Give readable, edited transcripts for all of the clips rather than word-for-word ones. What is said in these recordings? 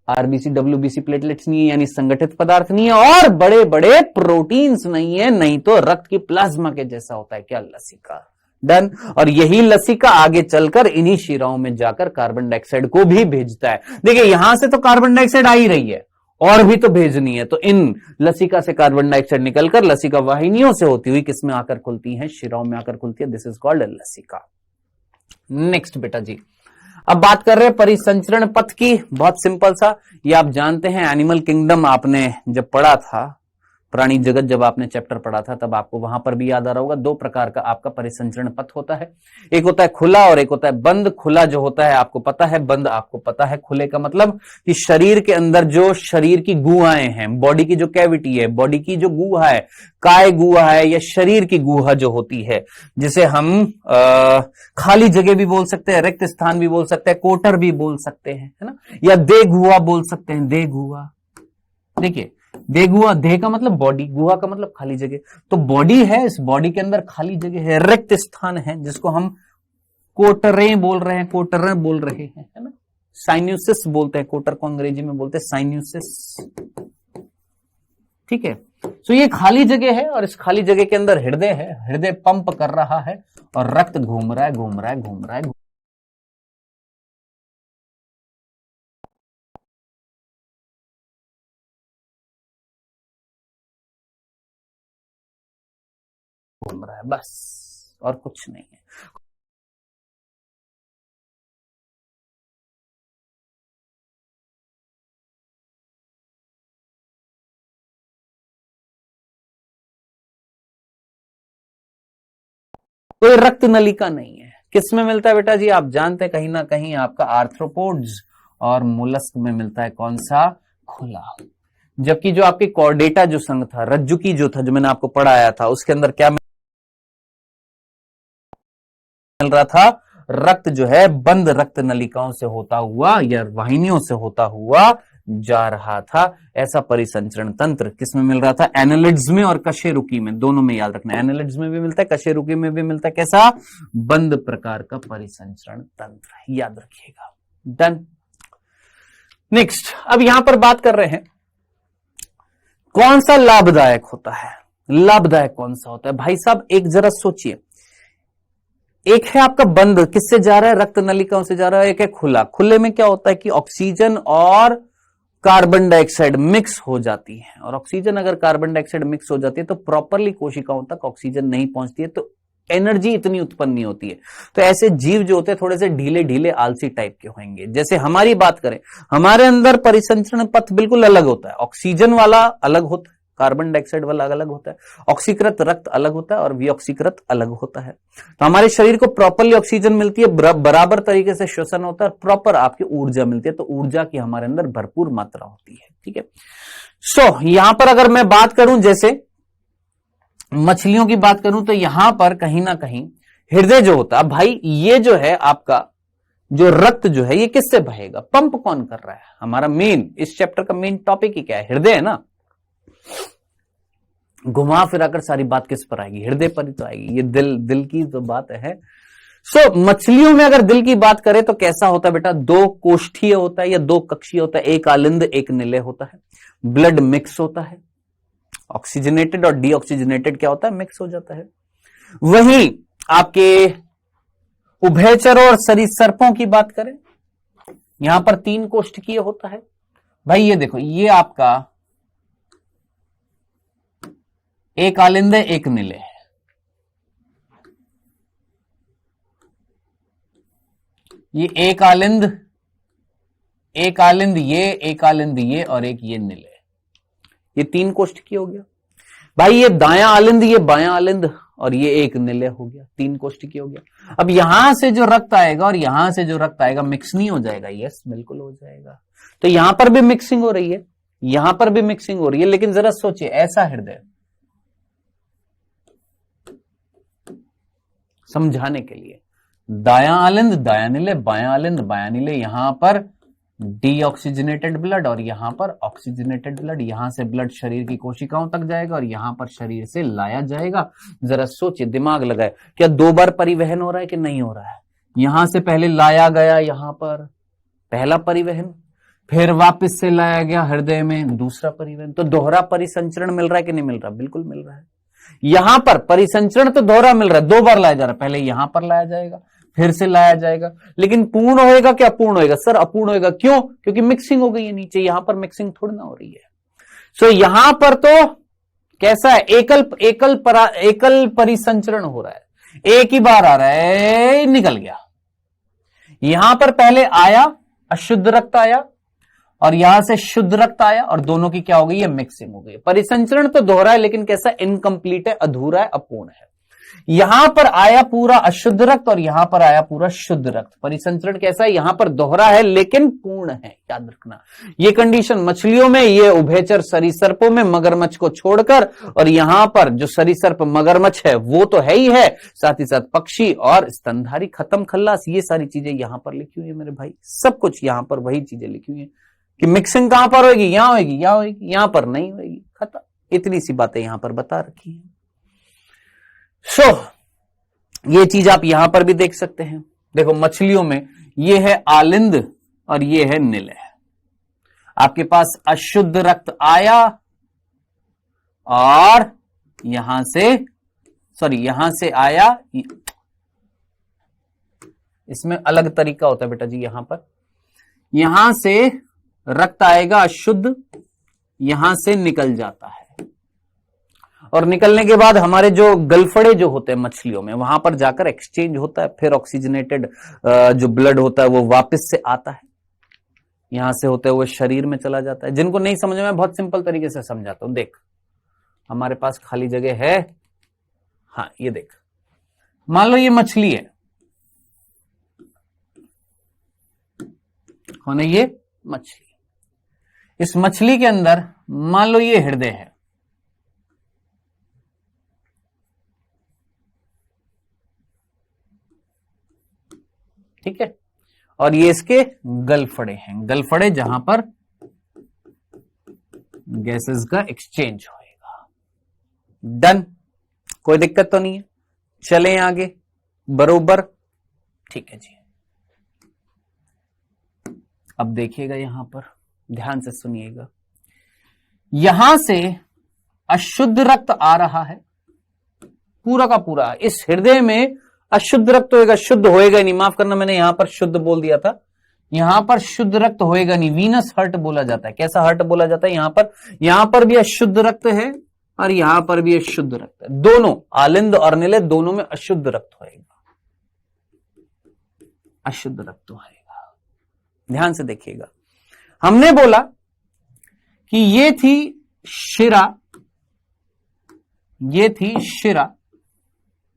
RBC WBC platelets नहीं है, यानी संगठित पदार्थ नहीं है, और बड़े बड़े प्रोटीन्स नहीं है, नहीं तो रक्त की प्लाज्मा के जैसा होता है क्या, लसिका। डन। और यही लसिका आगे चलकर इन्हीं शिराओं में जाकर कार्बन डाइऑक्साइड को भी भेजता है। देखिए यहां से तो कार्बन डाइऑक्साइड आ ही रही है, और भी तो भेजनी है, तो इन लसिका से कार्बन डाइऑक्साइड निकलकर लसिका वाहिनियों से होती हुई किसमें आकर खुलती है, शिराओं में आकर खुलती है। दिस इज कॉल्ड लसिका। नेक्स्ट बेटा जी, अब बात कर रहे हैं परिसंचरण पथ की। बहुत सिंपल सा, ये आप जानते हैं, एनिमल किंगडम आपने जब पढ़ा था, प्राणी जगत जब आपने चैप्टर पढ़ा था, तब आपको वहां पर भी याद आ रहा होगा, दो प्रकार का आपका परिसंचरण पथ होता है। एक होता है खुला और एक होता है बंद। खुला जो होता है आपको पता है, बंद आपको पता है। खुले का मतलब कि शरीर के अंदर जो शरीर की गुहाएं हैं, बॉडी की जो कैविटी है, बॉडी की जो गुहा है, काय गुहा है या शरीर की गुहा जो होती है, जिसे हम खाली जगह भी बोल सकते हैं, रिक्त स्थान भी बोल सकते हैं, कोटर भी बोल सकते हैं, है ना, या दे गुहा बोल सकते हैं, दे गुहा। देखिए दे गुहा, दे का मतलब बॉडी, गुहा का मतलब खाली जगह। तो बॉडी है, इस बॉडी के अंदर खाली जगह है, रिक्त स्थान है, जिसको हम कोटरें बोल रहे हैं, कोटरें बोल रहे हैं, है ना। साइन्यूसिस बोलते हैं, कोटर को अंग्रेजी में बोलते हैं साइन्यूसिस। ठीक है, तो ये खाली जगह है, और इस खाली जगह के अंदर हृदय है। हृदय पंप कर रहा है और रक्त घूम रहा है, घूम रहा है, घूम रहा है, घूम रहा है, बस और कुछ नहीं है। कोई रक्त नलिका नहीं है। किस में मिलता है बेटा जी, आप जानते हैं कहीं ना कहीं आपका आर्थ्रोपोड्स और मोलस्क में मिलता है। कौन सा, खुला। जबकि जो आपके कॉर्डेटा जो संघ था, रज्जुकी जो था, जो मैंने आपको पढ़ाया था, उसके अंदर क्या मिल रहा था, रक्त जो है बंद रक्त नलिकाओं से होता हुआ या वाहिनियों से होता हुआ जा रहा था। ऐसा परिसंचरण तंत्र किसमें मिल रहा था, एनालिड्स में और कशेरुकी में, दोनों में याद रखना। एनालिड्स में भी मिलता है, कशेरुकी में भी मिलता है। कैसा, बंद प्रकार का परिसंचरण तंत्र, याद रखिएगा। डन। नेक्स्ट, अब यहां पर बात कर रहे हैं कौन सा लाभदायक होता है। लाभदायक कौन सा होता है भाई साहब, एक जरा सोचिए। एक है आपका बंद, किससे जा रहा है, रक्त नलिकाओं से जा रहा है। एक है खुला। खुले में क्या होता है कि ऑक्सीजन और कार्बन डाइऑक्साइड मिक्स हो जाती है, और ऑक्सीजन अगर कार्बन डाइऑक्साइड मिक्स हो जाती है तो प्रॉपरली कोशिकाओं तक ऑक्सीजन नहीं पहुंचती है, तो एनर्जी इतनी उत्पन्न नहीं होती है। तो ऐसे जीव जो होते हैं थोड़े से ढीले ढीले आलसी टाइप के होंगे। जैसे हमारी बात करें, हमारे अंदर परिसंचरण पथ बिल्कुल अलग होता है। ऑक्सीजन वाला अलग होता है, कार्बन डाइऑक्साइड वाला अलग होता है, ऑक्सीकृत रक्त अलग होता है और विऑक्सीकृत अलग होता है। तो हमारे शरीर को प्रॉपरली ऑक्सीजन मिलती है, बराबर तरीके से श्वसन होता है, प्रॉपर आपकी ऊर्जा मिलती है। तो ऊर्जा की हमारे अंदर भरपूर मात्रा होती है। ठीक है, सो यहां पर अगर मैं बात करूं, जैसे मछलियों की बात करूं, तो यहां पर कहीं ना कहीं हृदय जो होता है, भाई ये जो है आपका जो रक्त जो है ये किससे बहेगा, पंप कौन कर रहा है। हमारा मेन, इस चैप्टर का मेन टॉपिक ही क्या है, हृदय है ना। घुमा फिराकर सारी बात किस पर आएगी, हृदय पर ही तो आएगी। ये दिल की तो बात है। सो मछलियों में अगर दिल की बात करें तो कैसा होता है बेटा, दो कोष्ठीय होता है या दो कक्षीय होता है, एक आलिंद एक निलय होता है। ब्लड मिक्स होता है, ऑक्सीजनेटेड और डीऑक्सीजनेटेड क्या होता है, मिक्स हो जाता है। वहीं आपके उभयचरों और सरीसृपों की बात करें, यहां पर तीन कोष्ठकीय होता है। भाई ये देखो, ये आपका एक आलिंद है एक निलय है। ये एक आलिंद ये, एक आलिंद ये और एक ये निलय, ये तीन कोष्ठकीय हो गया। भाई ये दायां आलिंद, ये बायां आलिंद और ये एक निलय हो गया, तीन कोष्ठकीय हो गया। अब यहां से जो रक्त आएगा और यहां से जो रक्त आएगा मिक्स नहीं हो जाएगा, यस बिल्कुल हो जाएगा। तो यहां पर भी मिक्सिंग हो रही है, यहां पर भी मिक्सिंग हो रही है। लेकिन जरा सोचिए, ऐसा हृदय, समझाने के लिए, दायां आलिंद दायां निलय, बायां आलिंद बायां निलय, यहां पर डीऑक्सीजनेटेड ब्लड और यहां पर ऑक्सीजनेटेड ब्लड। यहां से ब्लड शरीर की कोशिकाओं तक जाएगा और यहां पर शरीर से लाया जाएगा। जरा सोचिए, दिमाग लगाए, क्या दो बार परिवहन हो रहा है कि नहीं हो रहा है। यहां से पहले लाया गया, यहां पर पहला परिवहन, फिर वापस से लाया गया हृदय में दूसरा परिवहन। तो दोहरा परिसंचरण मिल रहा है कि नहीं मिल रहा? बिल्कुल मिल रहा है। यहां पर परिसंचरण तो दोहरा मिल रहा है, 2 बार लाया जा रहा है, पहले यहां पर लाया जाएगा फिर से लाया जाएगा, लेकिन पूर्ण होएगा क्या? अपूर्ण होएगा। सर अपूर्ण होएगा, क्यों? क्योंकि मिक्सिंग हो गई है नीचे, यहां पर मिक्सिंग थोड़ी ना हो रही है। सो यहां पर तो कैसा है? एकल परिसंचरण हो रहा है, एक ही बार आ रहा है, निकल गया। यहां पर पहले आया अशुद्ध रक्त आया और यहां से शुद्ध रक्त आया और दोनों की क्या हो गई है? मिक्सिंग हो गई। परिसंचरण तो दोहरा है, लेकिन कैसा? इनकम्प्लीट है, अधूरा है, अपूर्ण है। यहां पर आया पूरा अशुद्ध रक्त और यहां पर आया पूरा शुद्ध रक्त। परिसंचरण कैसा है? यहां पर दोहरा है लेकिन पूर्ण है, याद रखना। ये कंडीशन मछलियों में, ये उभयचर सरीसृपों में, मगरमच्छ को छोड़कर, और यहां पर जो सरीसृप मगरमच्छ है वो तो है ही है, साथ ही साथ पक्षी और स्तनधारी, खत्म खल्लास। ये सारी चीजें यहां पर लिखी हुई है मेरे भाई, सब कुछ यहां पर वही चीजें लिखी हुई है कि मिक्सिंग कहां पर होगी? यहां होगी, यहां होगी, यहां पर नहीं होगी, खत्म। इतनी सी बातें यहां पर बता रखी है। ये चीज आप यहां पर भी देख सकते हैं। देखो मछलियों में ये है आलिंद और ये है निलय। आपके पास अशुद्ध रक्त आया और यहां से आया। इसमें अलग तरीका होता है बेटा जी। यहां से रक्त आएगा अशुद्ध, यहां से निकल जाता है और निकलने के बाद हमारे जो गलफड़े जो होते हैं मछलियों में, वहां पर जाकर एक्सचेंज होता है, फिर ऑक्सीजनेटेड जो ब्लड होता है वो वापस से आता है, यहां से होते हुए शरीर में चला जाता है। जिनको नहीं समझ में, बहुत सिंपल तरीके से समझाता हूं। देख, हमारे पास खाली जगह है, हाँ ये देख, मान लो ये मछली है, कौन है ये? मछली। इस मछली के अंदर मान लो ये हृदय है, ठीक है, और ये इसके गलफड़े हैं, गलफड़े जहां पर गैसेस का एक्सचेंज होएगा। डन, कोई दिक्कत तो नहीं है, चलें आगे बरोबर, ठीक है जी। अब देखिएगा यहां पर, ध्यान से सुनिएगा, यहां से अशुद्ध रक्त आ रहा है पूरा का पूरा। इस हृदय में अशुद्ध रक्त होएगा, शुद्ध होएगा नहीं, माफ करना मैंने यहां पर शुद्ध बोल दिया था, यहां पर शुद्ध रक्त होएगा नहीं, वीनस हर्ट बोला जाता है। कैसा हर्ट बोला जाता है? यहां पर भी अशुद्ध रक्त है और यहां पर भी अशुद्ध रक्त है, दोनों आलिंद और निलय दोनों में अशुद्ध रक्त होएगा, अशुद्ध रक्त होएगा। ध्यान से देखिएगा, हमने बोला कि ये थी शिरा, ये थी शिरा,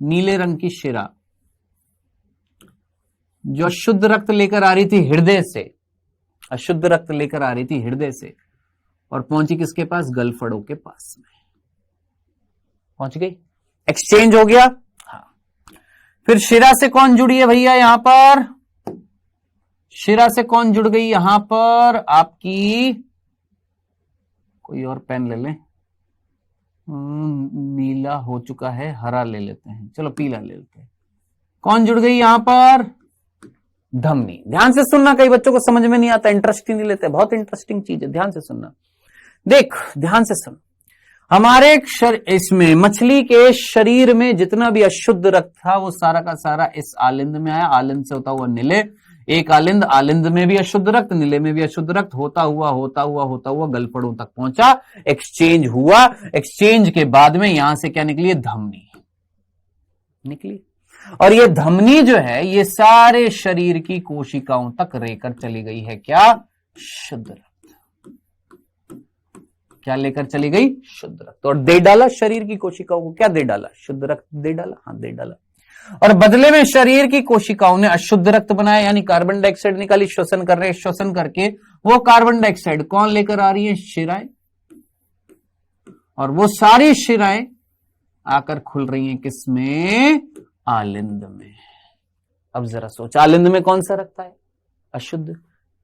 नीले रंग की शिरा जो अशुद्ध रक्त लेकर आ रही थी हृदय से, अशुद्ध रक्त लेकर आ रही थी हृदय से, और पहुंची किसके पास? गलफड़ों के पास में पहुंच गई, एक्सचेंज हो गया। हाँ, फिर शिरा से कौन जुड़ी है भैया? यहां पर शिरा से कौन जुड़ गई? यहां पर आपकी, कोई और पेन ले लें, नीला हो चुका है, हरा ले लेते हैं, चलो पीला ले लेते हैं। कौन जुड़ गई यहां पर? धमनी। ध्यान से सुनना, कई बच्चों को समझ में नहीं आता, इंटरेस्ट ही नहीं लेते, बहुत इंटरेस्टिंग चीज है, ध्यान से सुनना। देख, ध्यान से सुन, हमारे इसमें मछली के शरीर में जितना भी अशुद्ध रक्त था वो सारा का सारा इस आलिंद में आया, आलिंद से होता हुआ निलय, एक आलिंद, आलिंद में भी अशुद्ध रक्त, निलय में भी अशुद्ध रक्त, होता हुआ गलफड़ों तक पहुंचा, एक्सचेंज हुआ। एक्सचेंज के बाद में यहां से क्या निकली? धमनी निकली, और ये धमनी जो है ये सारे शरीर की कोशिकाओं तक लेकर चली गई है क्या? शुद्ध रक्त। क्या लेकर चली गई? शुद्ध रक्त। और दे डाला शरीर की कोशिकाओं को, क्या दे डाला? शुद्ध रक्त दे डाला, हाँ दे डाला। और बदले में शरीर की कोशिकाओं ने अशुद्ध रक्त बनाया, यानी कार्बन डाइऑक्साइड निकाली, श्वसन कर रहे हैं, श्वसन करके वो कार्बन डाइऑक्साइड कौन लेकर आ रही है? शिराएं, और वो सारी शिराएं आकर खुल रही हैं किसमें? आलिंद में। अब जरा सोच, आलिंद में कौन सा रक्त है? अशुद्ध।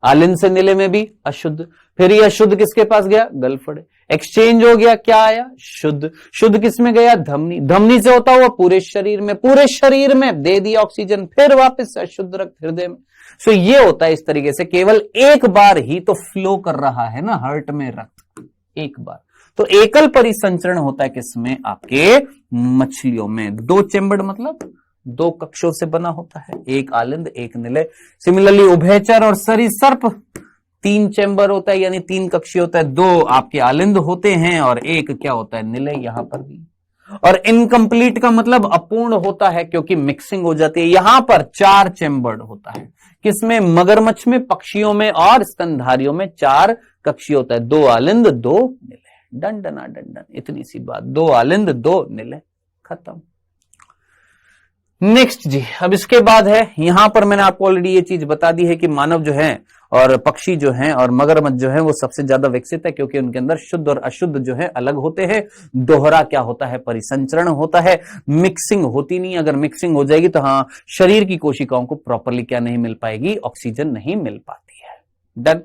आलिंद से निलय में भी अशुद्ध, फिर ये अशुद्ध किसके पास गया? गलफड़े। एक्सचेंज हो गया, क्या आया? शुद्ध। शुद्ध किस में गया? धमनी। धमनी से होता हुआ पूरे शरीर में, पूरे शरीर में दे दिया ऑक्सीजन, फिर वापस से अशुद्ध रक्त हृदय में। सो ये होता है इस तरीके से, केवल एक बार ही तो फ्लो कर रहा है ना हार्ट में रक्त, एक बार। तो एकल परिसंचरण होता है किसमें? आपके मछलियों में। 2 चेम्बर्ड मतलब 2 कक्षों से बना होता है, एक आलिंद एक निलय। सिमिलरली उभयचर और सरीसर्प 3 चेम्बर होता है, यानी 3 कक्षीय होता है। 2 आपके आलिंद होते हैं और एक क्या होता है? निलय, यहां पर भी। और इनकम्प्लीट का मतलब अपूर्ण होता है, क्योंकि मिक्सिंग हो जाती है। यहां पर 4 चेम्बर्ड होता है, किसमें? मगरमच्छ में, पक्षियों में और स्तनधारियों में 4 कक्षीय होता है। 2 आलिंद 2 निलय। डन डना डन डन, इतनी सी बात। 2 आलिंद 2 निलय, खत्म। नेक्स्ट जी, अब इसके बाद है, यहां पर मैंने आपको ऑलरेडी ये चीज बता दी है कि मानव जो है और पक्षी जो हैं और मगरमच्छ जो है वो सबसे ज्यादा विकसित है, क्योंकि उनके अंदर शुद्ध और अशुद्ध जो है अलग होते हैं। दोहरा क्या होता है? परिसंचरण होता है, मिक्सिंग होती नहीं। अगर मिक्सिंग हो जाएगी तो हाँ, शरीर की कोशिकाओं को प्रॉपरली क्या नहीं मिल पाएगी? ऑक्सीजन नहीं मिल पाती है। डन।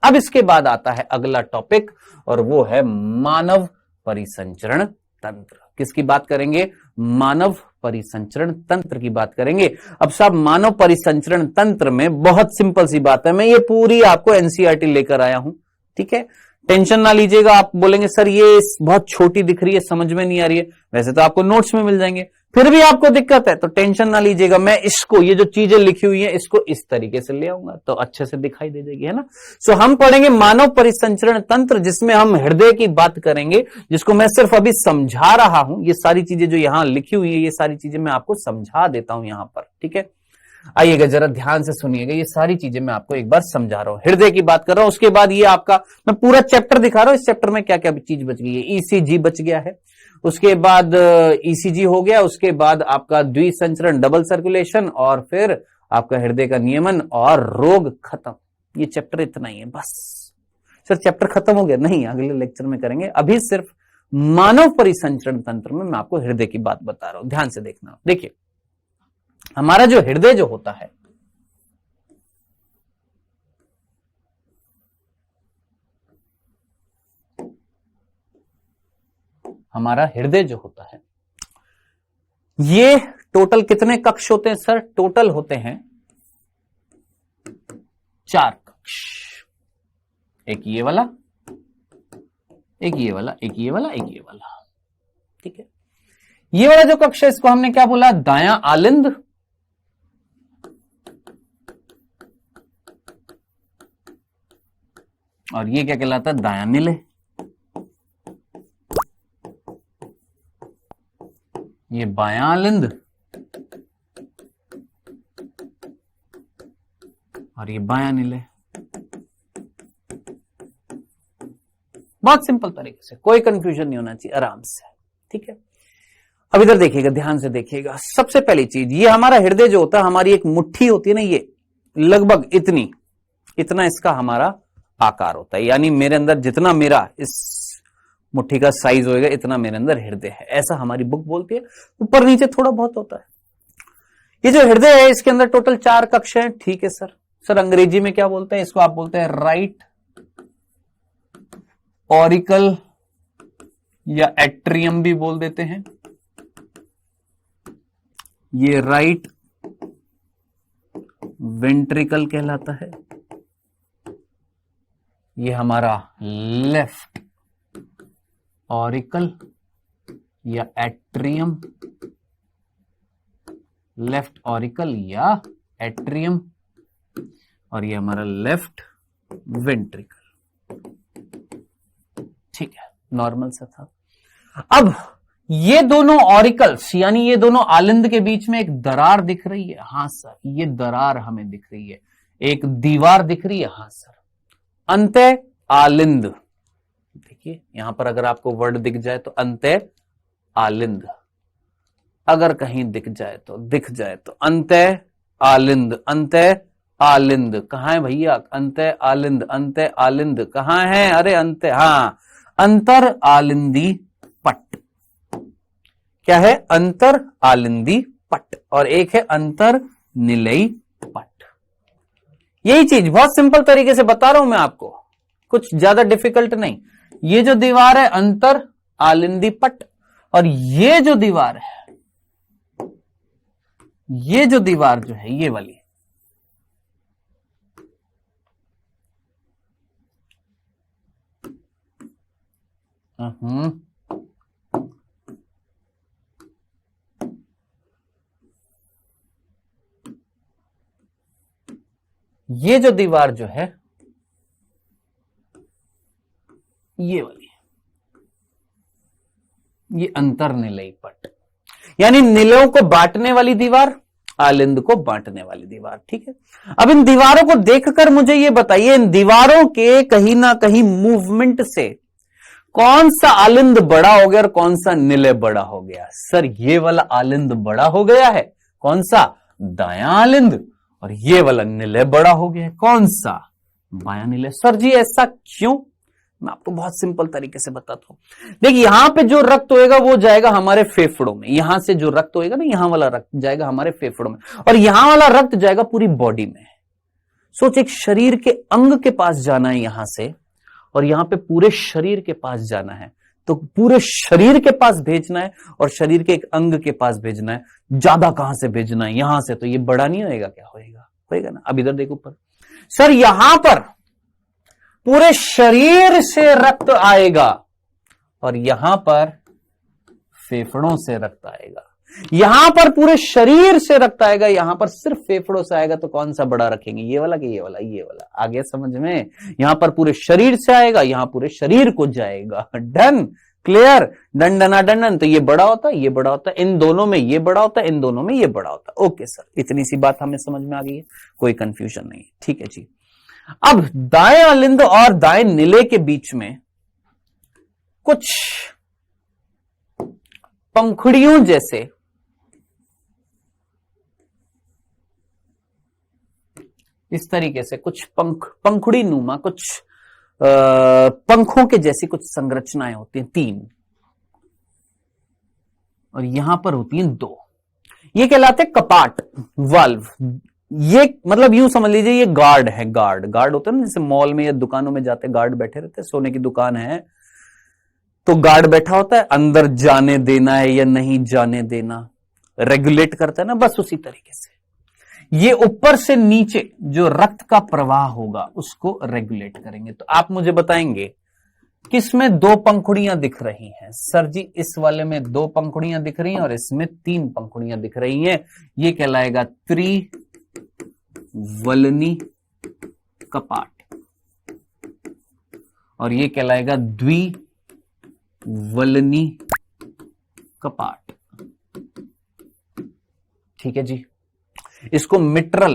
अब इसके बाद आता है अगला टॉपिक, और वो है मानव परिसंचरण तंत्र। किसकी बात करेंगे? मानव परिसंचरण तंत्र की बात करेंगे। अब साहब, मानव परिसंचरण तंत्र में बहुत सिंपल सी बात है, मैं ये पूरी आपको एनसीईआरटी लेकर आया हूं, ठीक है? टेंशन ना लीजिएगा। आप बोलेंगे सर ये बहुत छोटी दिख रही है, समझ में नहीं आ रही है। वैसे तो आपको नोट्स में मिल जाएंगे, फिर भी आपको दिक्कत है तो टेंशन ना लीजिएगा। मैं इसको, ये जो चीजें लिखी हुई है, इसको इस तरीके से ले आऊंगा तो अच्छे से दिखाई दे जाएगी, है ना? सो हम पढ़ेंगे मानव परिसंचरण तंत्र, जिसमें हम हृदय की बात करेंगे, जिसको मैं सिर्फ अभी समझा रहा हूं। ये सारी चीजें जो यहां लिखी हुई है, ये सारी चीजें मैं आपको समझा देता हूं यहां पर, ठीक है? आइएगा जरा ध्यान से सुनिएगा, ये सारी चीजें मैं आपको एक बार समझा रहा हूं। हृदय की बात कर रहा हूं, उसके बाद ये आपका मैं पूरा चैप्टर दिखा रहा हूं। इस चैप्टर में क्या क्या चीज बच गई है? ईसीजी बच गया है, उसके बाद ईसीजी हो गया, उसके बाद आपका द्विसंचरण डबल सर्कुलेशन, और फिर आपका हृदय का नियमन और रोग खत्म। ये चैप्टर इतना ही है बस। सर चैप्टर खत्म हो गया? नहीं, अगले लेक्चर में करेंगे। अभी सिर्फ मानव परिसंचरण तंत्र में मैं आपको हृदय की बात बता रहा हूं, ध्यान से देखना। देखिए, हमारा जो हृदय जो होता है, हमारा हृदय जो होता है, ये टोटल कितने कक्ष होते हैं सर? टोटल होते हैं 4 कक्ष। एक ये वाला, एक ये वाला, एक ये वाला, एक ये वाला, ठीक है? ये वाला जो कक्ष है, इसको हमने क्या बोला? दायां आलिंद, और ये क्या कहलाता है? दायां निलय। ये बायां आलिंद और ये बायां निलय। बहुत सिंपल तरीके से, कोई कंफ्यूजन नहीं होना चाहिए, आराम से, ठीक है? अब इधर देखिएगा, ध्यान से देखिएगा। सबसे पहली चीज, ये हमारा हृदय जो होता है, हमारी एक मुट्ठी होती है ना, ये लगभग इतना इसका हमारा आकार होता है। यानी मेरे अंदर जितना मेरा इस मुट्ठी का साइज होएगा, इतना मेरे अंदर हृदय है, ऐसा हमारी बुक बोलती है। ऊपर नीचे थोड़ा बहुत होता है। ये जो हृदय है, इसके अंदर टोटल 4 कक्ष हैं, ठीक है सर? सर अंग्रेजी में क्या बोलते हैं इसको? आप बोलते हैं राइट ऑरिकल, या एट्रियम भी बोल देते हैं। ये राइट वेंट्रिकल कहलाता है। ये हमारा लेफ्ट ऑरिकल या एट्रियम, लेफ्ट ऑरिकल या एट्रियम, और ये हमारा लेफ्ट वेंट्रिकल, ठीक है? नॉर्मल सा था। अब ये दोनों ऑरिकल्स, यानी ये दोनों आलिंद के बीच में एक दरार दिख रही है। हाँ सर, ये दरार हमें दिख रही है, एक दीवार दिख रही है। हाँ सर, अंतः आलिंद। देखिए यहां पर अगर आपको वर्ड दिख जाए तो अंतः आलिंद, अगर कहीं दिख जाए तो अंतः आलिंद, अंतः आलिंद। कहां है भैया? अंतः आलिंद, अंतः आलिंद कहां है? अरे अंतः, हाँ, अंतर आलिंदी पट। क्या है? अंतर आलिंदी पट, और एक है अंतर निलयी पट। यही चीज बहुत सिंपल तरीके से बता रहा हूं मैं आपको, कुछ ज्यादा डिफिकल्ट नहीं। ये जो दीवार है अंतर आलिंदी पट, और ये जो दीवार है, ये जो दीवार जो है ये वाली, ये जो दीवार जो है ये वाली, ये अंतर निलयी पट, यानी निलयों को बांटने वाली दीवार, आलिंद को बांटने वाली दीवार। ठीक है, अब इन दीवारों को देखकर मुझे ये बताइए, इन दीवारों के कहीं ना कहीं मूवमेंट से कौन सा आलिंद बड़ा हो गया और कौन सा निलय बड़ा हो गया? सर ये वाला आलिंद बड़ा हो गया है, कौन सा? दायां आलिंद। और ये वाला निलय बड़ा हो गया है, कौन सा? बायां निलय। सर जी ऐसा क्यों? मैं आपको बहुत सिंपल तरीके से बताता हूं। देखिए यहां पे जो रक्त होएगा वो जाएगा हमारे फेफड़ों में, यहां से जो रक्त होएगा ना, यहां वाला रक्त जाएगा हमारे फेफड़ों में, और यहां वाला रक्त जाएगा पूरी बॉडी में। सोच, एक शरीर के अंग के पास जाना है यहां से, और यहां पे पूरे शरीर के पास जाना है, तो पूरे शरीर के पास भेजना है और शरीर के एक अंग के पास भेजना है। ज्यादा कहां से भेजना है? यहां से। तो ये बड़ा नहीं होएगा क्या? होएगा, होएगा ना। अब इधर देखो ऊपर, सर यहां पर पूरे शरीर से रक्त आएगा और यहां पर फेफड़ों से रक्त आएगा। यहां पर पूरे शरीर से रक्त आएगा, यहां पर सिर्फ फेफड़ों से आएगा। तो कौन सा बड़ा रखेंगे, ये वाला कि ये वाला? ये वाला। आगे समझ में? यहां पर पूरे शरीर से आएगा, यहां पूरे शरीर को जाएगा। Done, clear? डन डना डन। तो ये बड़ा होता है, ये बड़ा होता है, इन दोनों में ये बड़ा होता है, इन दोनों में ये बड़ा होता है। ओके सर, इतनी सी बात हमें समझ में आ गई है, कोई कंफ्यूजन नहीं। ठीक है जी। अब दाएं आलिंद और दाएं निलय के बीच में कुछ पंखुड़ियों जैसे इस तरीके से कुछ पंखुड़ी नुमा कुछ पंखों के जैसी कुछ संरचनाएं होती हैं, 3, और यहां पर होती हैं 2। ये कहलाते हैं कपाट, वाल्व। ये मतलब यूं समझ लीजिए ये गार्ड है। गार्ड होता है ना, जैसे मॉल में या दुकानों में जाते गार्ड बैठे रहते हैं, सोने की दुकान है तो गार्ड बैठा होता है, अंदर जाने देना है या नहीं जाने देना, रेगुलेट करता है ना, बस उसी तरीके से ये ऊपर से नीचे जो रक्त का प्रवाह होगा उसको रेगुलेट करेंगे। तो आप मुझे बताएंगे किसमें 2 पंखुड़ियां दिख रही हैं? सर जी इस वाले में 2 पंखुड़ियां दिख रही हैं और इसमें 3 पंखुड़ियां दिख रही हैं। ये कहलाएगा त्रिवलनी कपाट, और ये कहलाएगा द्विवलनी कपाट। ठीक है जी। इसको मिट्रल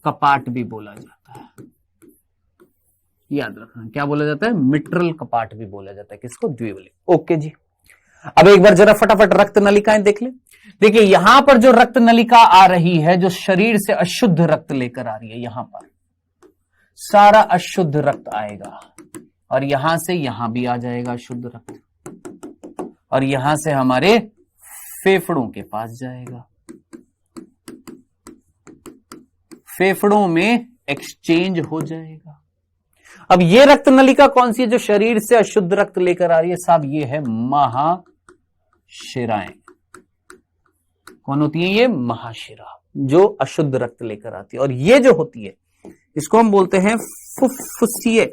कपाट भी बोला जाता है, याद रखना। क्या बोला जाता है? मिट्रल कपाट भी बोला जाता है। किसको? द्विवली। ओके जी। अब एक बार जरा फटाफट रक्त नलिकाएं देख ले। देखिए यहां पर जो रक्त नलिका आ रही है, जो शरीर से अशुद्ध रक्त लेकर आ रही है, यहां पर सारा अशुद्ध रक्त आएगा, और यहां से यहां भी आ जाएगा अशुद्ध रक्त, और यहां से हमारे फेफड़ों के पास जाएगा। फेफड़ों में एक्सचेंज हो जाएगा। अब ये रक्त नलिका कौन सी है जो शरीर से अशुद्ध रक्त लेकर आ रही है? साहब ये है महाशिराएं। कौन होती है ये? महाशिरा, जो अशुद्ध रक्त लेकर आती है। और ये जो होती है इसको हम बोलते हैं फुफ्फुसीय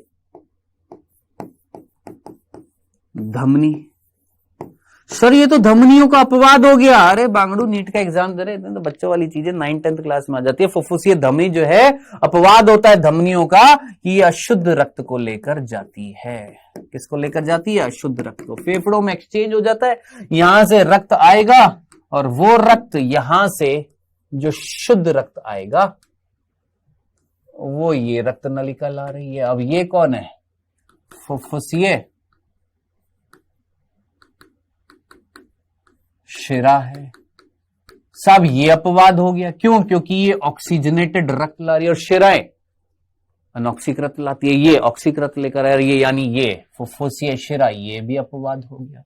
धमनी। सर ये तो धमनियों का अपवाद हो गया। अरे बांगड़ू नीट का एग्जाम दे रहे हैं तो बच्चों वाली चीजें 9th 10th क्लास में आ जाती है। फुफ्फुसीय धमनी जो है अपवाद होता है धमनियों का, कि ये अशुद्ध रक्त को लेकर जाती है। किसको लेकर जाती है? अशुद्ध रक्त को। फेफड़ों में एक्सचेंज हो जाता है, यहां से रक्त आएगा और वो रक्त यहां से जो शुद्ध रक्त आएगा वो ये रक्त नलिका ला रही है। अब ये कौन है? फुफ्फुसीय शिरा है। सब ये अपवाद हो गया। क्यों? क्योंकि ये ऑक्सीजनेटेड रक्त ला रही है और शिराएं अनऑक्सीकृत लाती है। ये ऑक्सीकृत लेकर आ रही है, यानी ये फुफ्फुसीय शिरा, ये भी अपवाद हो गया।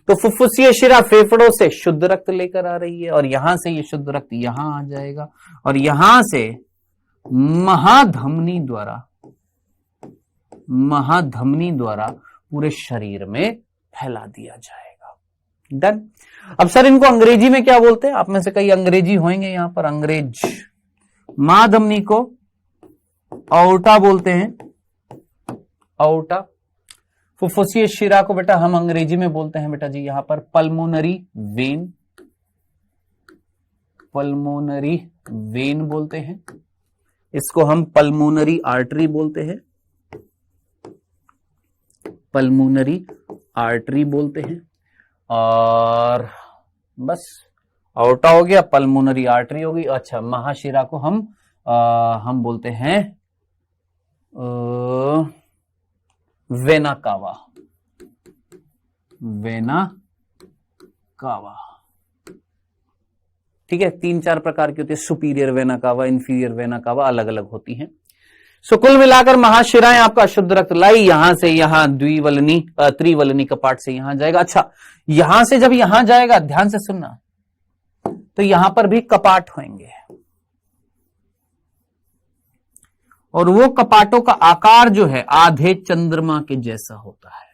तो फुफ्फुसीय शिरा फेफड़ों से शुद्ध रक्त लेकर आ रही है, और यहां से ये शुद्ध रक्त यहां आ जाएगा, और यहां से महाधमनी द्वारा महाधमनी द्वारा पूरे शरीर में फैला दिया जाएगा। डन। अब सर इनको अंग्रेजी में क्या बोलते हैं? आप में से कई अंग्रेजी होंगे यहां पर। अंग्रेज महाधमनी को आउटा बोलते हैं, आउटा। फुफ्फुसीय शिरा को बेटा हम अंग्रेजी में बोलते हैं बेटा जी यहां पर पल्मोनरी वेन, पल्मोनरी वेन बोलते हैं। इसको हम पल्मोनरी आर्टरी बोलते हैं, पल्मोनरी आर्टरी बोलते हैं। और बस आउटा हो गया, पल्मोनरी आर्टरी हो गई। अच्छा, महाशिरा को हम बोलते हैं वेना कावा, वेना कावा। ठीक है, 3-4 प्रकार की होती है, superior vena cava, inferior vena cava, अलग अलग होती हैं। सो कुल मिलाकर महाशिराएं आपका शुद्ध रक्त लाई यहां से यहां द्विवलनी त्रिवलनी कपाट से यहां जाएगा। अच्छा, यहां से जब यहां जाएगा, ध्यान से सुनना, तो यहां पर भी कपाट होंगे और वो कपाटों का आकार जो है आधे चंद्रमा के जैसा होता है,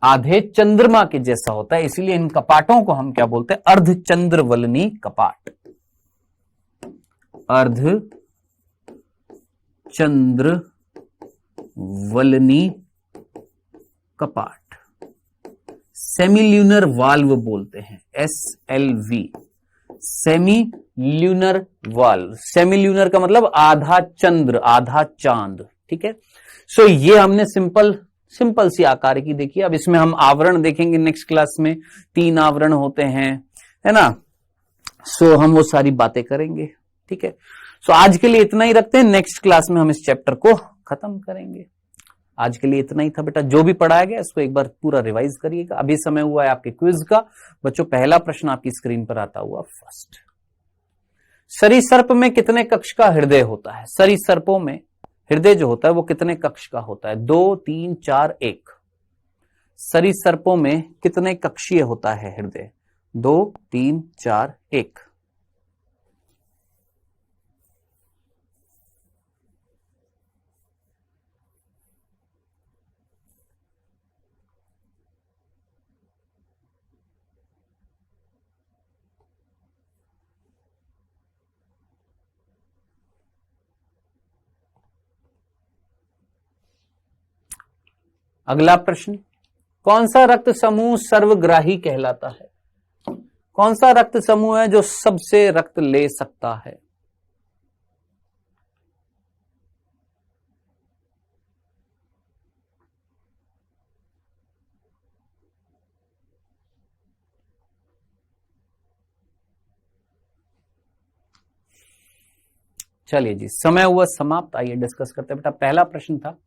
आधे चंद्रमा के जैसा होता है। इसीलिए इन कपाटों को हम क्या बोलते हैं? अर्धचंद्रवलनी कपाट, अर्ध चंद्रवलनी कपाट। सेमील्यूनर वाल्व बोलते हैं, SLV, सेमील्यूनर वाल्व। सेमील्यूनर का मतलब आधा चंद्र, आधा चांद। ठीक है, सो ये हमने सिंपल सी आकार की देखी। अब इसमें हम आवरण देखेंगे नेक्स्ट क्लास में, 3 आवरण होते हैं, है ना। सो हम वो सारी बातें करेंगे। ठीक है, सो आज के लिए इतना ही रखते हैं, नेक्स्ट क्लास में हम इस चैप्टर को खत्म करेंगे। आज के लिए इतना ही था बेटा, जो भी पढ़ाया गया इसको एक बार पूरा रिवाइज करिएगा। अभी समय हुआ है आपके क्विज का। बच्चों, पहला प्रश्न आपकी स्क्रीन पर आता हुआ फर्स्ट, सरीसर्प में कितने कक्ष का हृदय होता है? सरीसर्पों में हृदय जो होता है वो कितने कक्ष का होता है? 2, 3, 4, 1। सरीसर्पों में कितने कक्षीय होता है हृदय? 2, 3, 4, 1। अगला प्रश्न, कौन सा रक्त समूह सर्वग्राही कहलाता है? कौन सा रक्त समूह है जो सबसे रक्त ले सकता है? चलिए जी, समय हुआ समाप्त। आइए डिस्कस करते हैं बेटा। पहला प्रश्न था,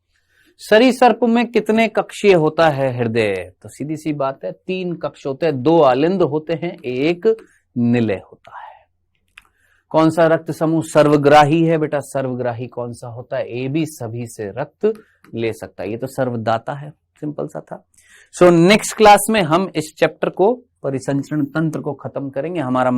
सरीसर्प में कितने कक्षीय होता है हृदय? तो सीधी सी बात है, 3 कक्ष होते हैं, 2 आलिंद होते हैं, 1 निलय होता है। कौन सा रक्त समूह सर्वग्राही है बेटा? सर्वग्राही कौन सा होता है? ए बी, सभी से रक्त ले सकता है। ये तो सर्वदाता है, सिंपल सा था। सो नेक्स्ट क्लास में हम इस चैप्टर को, परिसंचरण तंत्र को खत्म करेंगे। हमारा